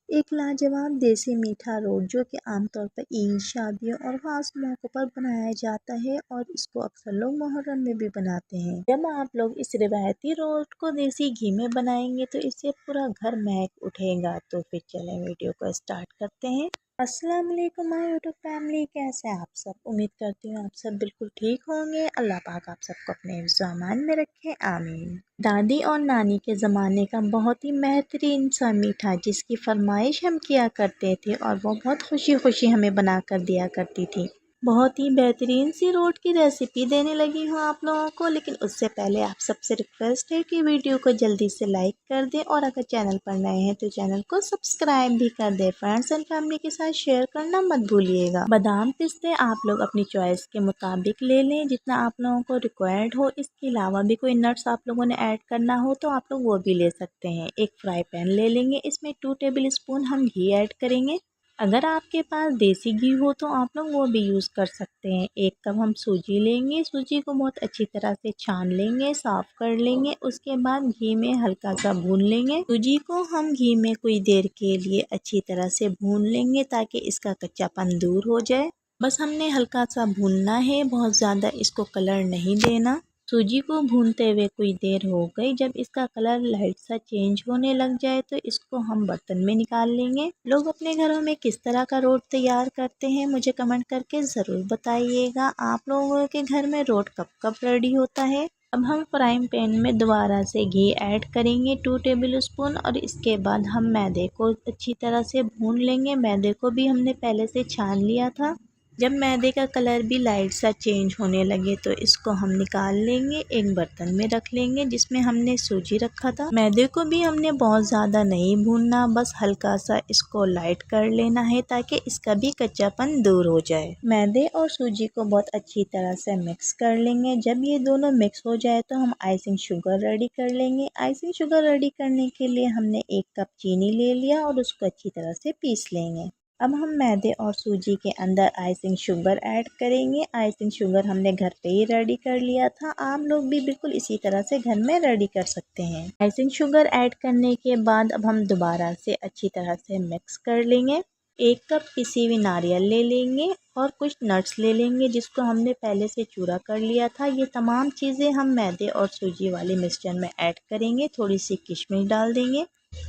एक लाजवाब देसी मीठा रोट जो कि आमतौर पर ईद, शादियों और ख़ास मौक़ों पर बनाया जाता है और इसको अक्सर लोग मुहर्रम में भी बनाते हैं। जब आप लोग इस रिवायती रोट को देसी घी में बनाएंगे तो इससे पूरा घर महक उठेगा। तो फिर चलें वीडियो को स्टार्ट करते हैं। अस्सलाम वालेकुम माय यूट्यूब फैमिली, कैसे हैं आप सब? उम्मीद करती हूँ आप सब बिल्कुल ठीक होंगे। अल्लाह पाक आप सबको अपने हिफ्ज़-ओ-अमान में रखे, आमीन। दादी और नानी के ज़माने का बहुत ही बेहतरीन सा मीठा जिसकी फरमाइश हम किया करते थे और वो बहुत खुशी खुशी हमें बना कर दिया करती थी। बहुत ही बेहतरीन सी रोट की रेसिपी देने लगी हूँ आप लोगों को, लेकिन उससे पहले आप सबसे रिक्वेस्ट है कि वीडियो को जल्दी से लाइक कर दें और अगर चैनल पर नए हैं तो चैनल को सब्सक्राइब भी कर दें। फ्रेंड्स एंड फैमिली के साथ शेयर करना मत भूलिएगा। बादाम पिस्ते आप लोग अपनी चॉइस के मुताबिक ले लें, जितना आप लोगों को रिक्वायर्ड हो। इसके अलावा भी कोई नट्स आप लोगों ने ऐड करना हो तो आप लोग वो भी ले सकते हैं। एक फ्राई पैन ले लेंगे, इसमें 2 टेबल स्पून हम घी ऐड करेंगे। अगर आपके पास देसी घी हो तो आप लोग वो भी यूज़ कर सकते हैं। 1 कप हम सूजी लेंगे, सूजी को बहुत अच्छी तरह से छान लेंगे, साफ़ कर लेंगे। उसके बाद घी में हल्का सा भून लेंगे। सूजी को हम घी में कुछ देर के लिए अच्छी तरह से भून लेंगे ताकि इसका कच्चापन दूर हो जाए। बस हमने हल्का सा भूनना है, बहुत ज़्यादा इसको कलर नहीं देना। सूजी को भूनते हुए कुछ देर हो गई। जब इसका कलर लाइट सा चेंज होने लग जाए तो इसको हम बर्तन में निकाल लेंगे। लोग अपने घरों में किस तरह का रोट तैयार करते हैं मुझे कमेंट करके ज़रूर बताइएगा। आप लोगों के घर में रोट कब कब रेडी होता है? अब हम फ्राइंग पैन में दोबारा से घी ऐड करेंगे 2 टेबल स्पून और इसके बाद हम मैदे को अच्छी तरह से भून लेंगे। मैदे को भी हमने पहले से छान लिया था। जब मैदे का कलर भी लाइट सा चेंज होने लगे तो इसको हम निकाल लेंगे, एक बर्तन में रख लेंगे जिसमें हमने सूजी रखा था। मैदे को भी हमने बहुत ज़्यादा नहीं भूनना, बस हल्का सा इसको लाइट कर लेना है ताकि इसका भी कच्चापन दूर हो जाए। मैदे और सूजी को बहुत अच्छी तरह से मिक्स कर लेंगे। जब ये दोनों मिक्स हो जाए तो हम आइसिंग शुगर रेडी कर लेंगे। आइसिंग शुगर रेडी करने के लिए हमने 1 कप चीनी ले लिया और उसको अच्छी तरह से पीस लेंगे। अब हम मैदे और सूजी के अंदर आइसिंग शुगर ऐड करेंगे। आइसिंग शुगर हमने घर पे ही रेडी कर लिया था, आप लोग भी बिल्कुल इसी तरह से घर में रेडी कर सकते हैं। आइसिंग शुगर ऐड करने के बाद अब हम दोबारा से अच्छी तरह से मिक्स कर लेंगे। 1 कप पिसी हुई नारियल ले लेंगे और कुछ नट्स ले लेंगे जिसको हमने पहले से चूरा कर लिया था। ये तमाम चीज़ें हम मैदे और सूजी वाले मिक्सचर में ऐड करेंगे। थोड़ी सी किशमिश डाल देंगे।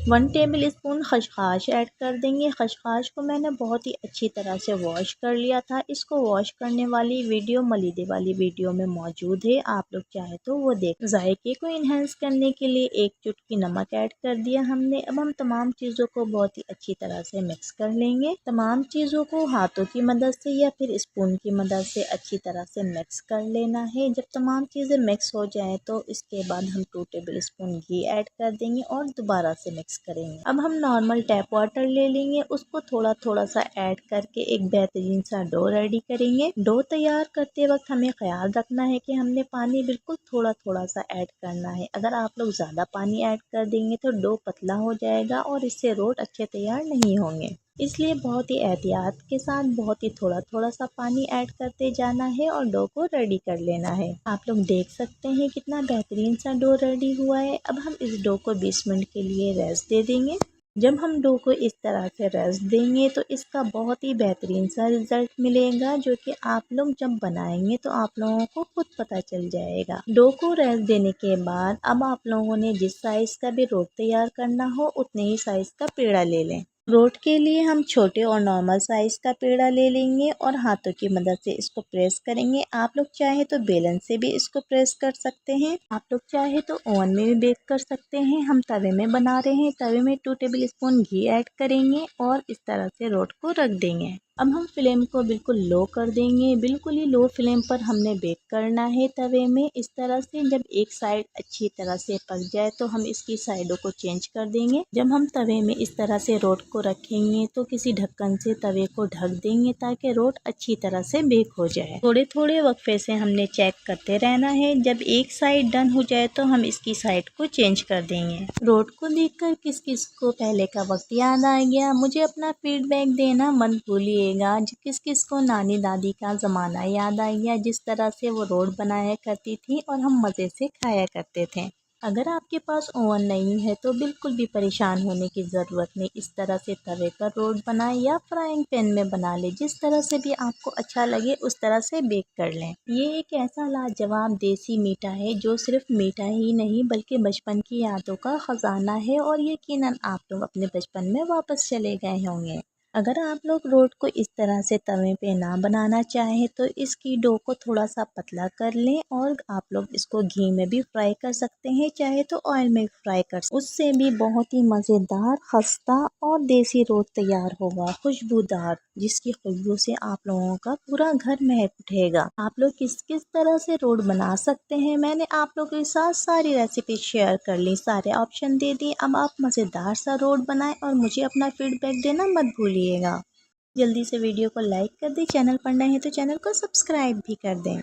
1 टेबल स्पून खसखस ऐड कर देंगे। खसखस को मैंने बहुत ही अच्छी तरह से वॉश कर लिया था। इसको वॉश करने वाली वीडियो मलीदे वाली वीडियो में मौजूद है, आप लोग चाहे तो वो देख। जायके को इन्हेंस करने के लिए 1 चुटकी नमक ऐड कर दिया हमने। अब हम तमाम चीज़ों को बहुत ही अच्छी तरह से मिक्स कर लेंगे। तमाम चीज़ों को हाथों की मदद से या फिर स्पून की मदद से अच्छी तरह से मिक्स कर लेना है। जब तमाम चीज़ें मिक्स हो जाए तो इसके बाद हम 2 टेबल स्पून घी ऐड कर देंगे और दोबारा से मिक्स करेंगे। अब हम नॉर्मल टैप वाटर ले लेंगे, उसको थोड़ा थोड़ा सा ऐड करके एक बेहतरीन सा डो रेडी करेंगे। डो तैयार करते वक्त हमें ख्याल रखना है कि हमने पानी बिल्कुल थोड़ा थोड़ा सा ऐड करना है। अगर आप लोग ज़्यादा पानी ऐड कर देंगे तो डो पतला हो जाएगा और इससे रोट अच्छे तैयार नहीं होंगे। इसलिए बहुत ही एहतियात के साथ बहुत ही थोड़ा थोड़ा सा पानी ऐड करते जाना है और डो को रेडी कर लेना है। आप लोग देख सकते हैं कितना बेहतरीन सा डो रेडी हुआ है। अब हम इस डो को 20 मिनट के लिए रेस्ट दे देंगे। जब हम डो को इस तरह से रेस्ट देंगे तो इसका बहुत ही बेहतरीन सा रिजल्ट मिलेगा, जो कि आप लोग जब बनाएंगे तो आप लोगों को खुद पता चल जाएगा। डो को रेस्ट देने के बाद अब आप लोगों ने जिस साइज़ का भी रोट तैयार करना हो उतने ही साइज़ का पेड़ा ले लें। रोट के लिए हम छोटे और नॉर्मल साइज़ का पेड़ा ले लेंगे और हाथों की मदद से इसको प्रेस करेंगे। आप लोग चाहे तो बेलन से भी इसको प्रेस कर सकते हैं। आप लोग चाहे तो ओवन में भी बेक कर सकते हैं। हम तवे में बना रहे हैं, तवे में 2 टेबल स्पून घी ऐड करेंगे और इस तरह से रोट को रख देंगे। अब हम फ्लेम को बिल्कुल लो कर देंगे। बिल्कुल ही लो फ्लेम पर हमने बेक करना है तवे में। इस तरह से जब एक साइड अच्छी तरह से पक जाए तो हम इसकी साइडों को चेंज कर देंगे। जब हम तवे में इस तरह से रोट को रखेंगे तो किसी ढक्कन से तवे को ढक देंगे ताकि रोट अच्छी तरह से बेक हो जाए। थोड़े थोड़े वक्फे से हमने चेक करते रहना है। जब एक साइड डन हो जाए तो हम इसकी साइड को चेंज कर देंगे। रोट को देखकर किस किस को पहले का वक्त याद आ गया? मुझे अपना फीडबैक देना मत भूलिए। किस किस को नानी दादी का ज़माना याद आ गया, जिस तरह से वो रोट बनाया करती थी और हम मज़े से खाया करते थे। अगर आपके पास ओवन नहीं है तो बिल्कुल भी परेशान होने की ज़रूरत नहीं। इस तरह से तवे पर रोट बनाएं या फ्राइंग पैन में बना लें। जिस तरह से भी आपको अच्छा लगे उस तरह से बेक कर लें। ये एक ऐसा लाजवाब देसी मीठा है जो सिर्फ मीठा ही नहीं बल्कि बचपन की यादों का खजाना है और यकीनन आप लोग अपने बचपन में वापस चले गए होंगे। अगर आप लोग रोट को इस तरह से तवे पे ना बनाना चाहें तो इसकी डो को थोड़ा सा पतला कर लें और आप लोग इसको घी में भी फ्राई कर सकते हैं, चाहे तो ऑयल में फ्राई कर सकते। उससे भी बहुत ही मज़ेदार, खस्ता और देसी रोट तैयार होगा, खुशबूदार, जिसकी खुशबू से आप लोगों का पूरा घर महक उठेगा। आप लोग किस किस तरह से रोट बना सकते हैं मैंने आप लोगों के साथ सारी रेसिपी शेयर कर ली, सारे ऑप्शन दे दिए। अब आप मज़ेदार सा रोट बनाएं और मुझे अपना फीडबैक देना मत भूलिएगा। जल्दी से वीडियो को लाइक कर दें, चैनल पर नए हैं तो चैनल को सब्सक्राइब भी कर दें।